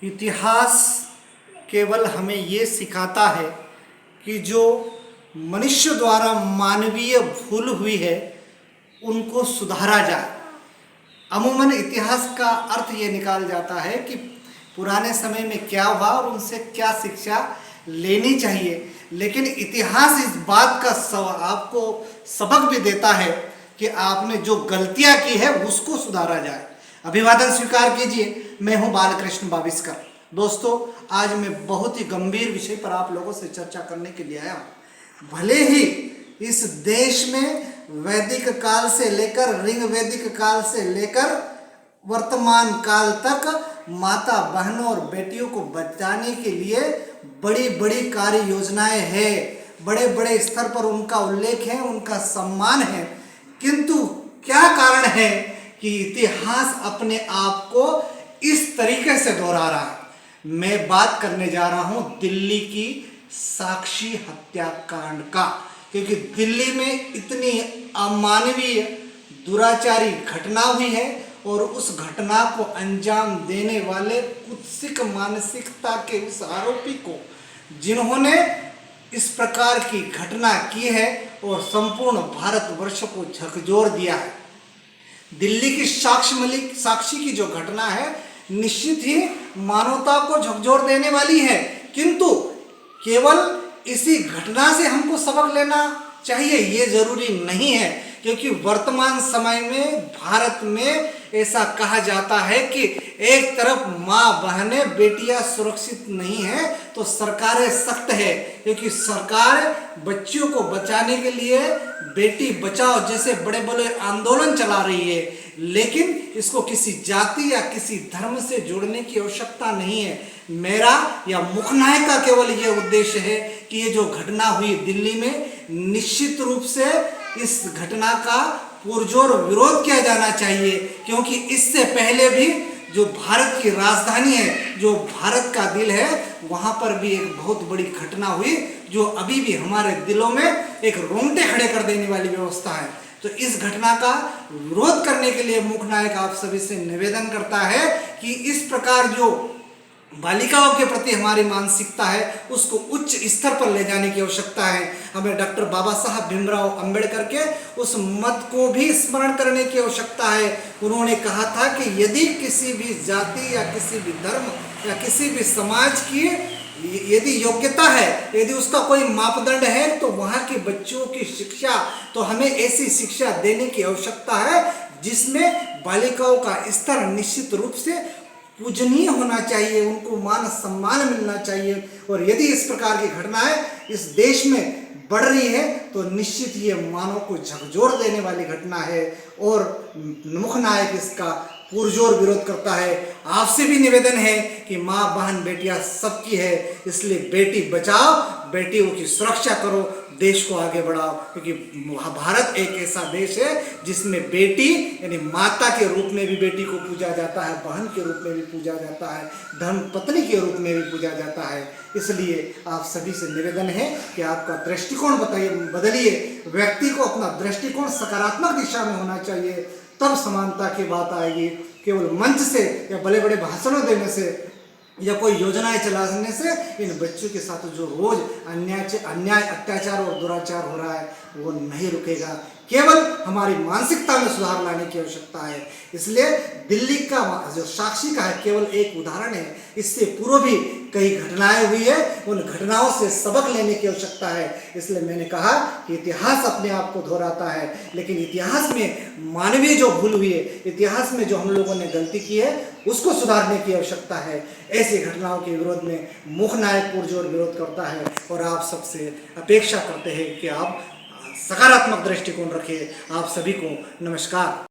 इतिहास केवल हमें ये सिखाता है कि जो मनुष्य द्वारा मानवीय भूल हुई है उनको सुधारा जाए। अमूमन इतिहास का अर्थ ये निकाल जाता है कि पुराने समय में क्या हुआ और उनसे क्या शिक्षा लेनी चाहिए, लेकिन इतिहास इस बात का आपको सबक भी देता है कि आपने जो गलतियां की है उसको सुधारा जाए। अभिवादन स्वीकार कीजिए। मैं हूं बालकृष्ण बाविस्कर। दोस्तों, आज मैं बहुत ही गंभीर विषय पर आप लोगों से चर्चा करने के लिए आया हूं। भले ही इस देश में वैदिक काल से लेकर ऋग वैदिक काल से लेकर वर्तमान काल तक माता बहनों और बेटियों को बचाने के लिए बड़ी बड़ी कार्य योजनाएं हैं, बड़े बड़े स्तर पर उनका उल्लेख है, उनका सम्मान है, किंतु क्या कारण है कि इतिहास अपने आप को इस तरीके से दोहरा रहा है। मैं बात करने जा रहा हूं दिल्ली की साक्षी हत्याकांड का, क्योंकि दिल्ली में इतनी अमानवीय दुराचारी घटना हुई है और उस घटना को अंजाम देने वाले कुत्सित मानसिकता के उस आरोपी को, जिन्होंने इस प्रकार की घटना की है और संपूर्ण भारतवर्ष को झकझोर दिया है। दिल्ली की साक्षी की जो घटना है निश्चित ही मानवता को झकझोर देने वाली है, किंतु केवल इसी घटना से हमको सबक लेना चाहिए ये जरूरी नहीं है, क्योंकि वर्तमान समय में भारत में ऐसा कहा जाता है कि एक तरफ माँ बहनें बेटियां सुरक्षित नहीं है तो सरकारें सख्त है, क्योंकि सरकार बच्चियों को बचाने के लिए बेटी बचाओ जैसे बड़े बड़े आंदोलन चला रही है, लेकिन इसको किसी जाति या किसी धर्म से जोड़ने की आवश्यकता नहीं है। मेरा या मुखनायक का केवल ये उद्देश्य है कि ये जो घटना हुई दिल्ली में, निश्चित रूप से इस घटना का पुरजोर विरोध किया जाना चाहिए, क्योंकि इससे पहले भी जो भारत की राजधानी है, जो भारत का दिल है, वहां पर भी एक बहुत बड़ी घटना हुई जो अभी भी हमारे दिलों में एक रोंगटे खड़े कर देने वाली व्यवस्था है। तो इस घटना का विरोध करने के लिए मुखनायक आप सभी से निवेदन करता है कि इस प्रकार जो बालिकाओं के प्रति हमारी मानसिकता है उसको उच्च स्तर पर ले जाने की आवश्यकता है। हमें डॉक्टर बाबा साहब भीमराव अंबेडकर के उस मत को भी स्मरण करने की आवश्यकता है। उन्होंने कहा था कि यदि किसी भी जाति या किसी भी धर्म या किसी भी समाज की यदि योग्यता है, यदि उसका कोई मापदंड है, तो वहाँ के बच्चों की शिक्षा, तो हमें ऐसी शिक्षा देने की आवश्यकता है जिसमें बालिकाओं का स्तर निश्चित रूप से पूजनीय होना चाहिए, उनको मान सम्मान मिलना चाहिए। और यदि इस प्रकार की घटनाएं इस देश में बढ़ रही है तो निश्चित ये मानव को झकझोर देने वाली घटना है और मुखनायक इसका पुरजोर विरोध करता है। आपसे भी निवेदन है कि माँ बहन बेटियां सबकी है, इसलिए बेटी बचाओ, बेटियों की सुरक्षा करो, देश को आगे बढ़ाओ, क्योंकि भारत एक ऐसा देश है जिसमें बेटी यानी माता के रूप में भी बेटी को पूजा जाता है, बहन के रूप में भी पूजा जाता है, धर्म पत्नी के रूप में भी पूजा जाता है। इसलिए आप सभी से निवेदन है कि आपका दृष्टिकोण बदलिए, व्यक्ति को अपना दृष्टिकोण सकारात्मक दिशा में होना चाहिए, तब समानता की बात आएगी। केवल मंच से या बड़े बड़े भाषणों देने से या कोई योजनाएं चलाने से इन बच्चों के साथ जो रोज अन्याय अत्याचार और दुराचार हो रहा है वो नहीं रुकेगा। केवल हमारी मानसिकता में सुधार लाने की आवश्यकता है। इसलिए दिल्ली का जो साक्षी का है केवल एक उदाहरण है, इससे पूर्व भी कई घटनाएं हुई है, उन घटनाओं से सबक लेने की आवश्यकता है। इसलिए मैंने कहा कि इतिहास अपने आप को दोहराता है, लेकिन इतिहास में मानवीय जो भूल हुई है, इतिहास में जो हम लोगों ने गलती की है उसको सुधारने की आवश्यकता है। ऐसी घटनाओं के विरोध में मुखनायक पुरजोर विरोध करता है और आप सबसे अपेक्षा करते हैं कि आप सकारात्मक दृष्टिकोण रखें। आप सभी को नमस्कार।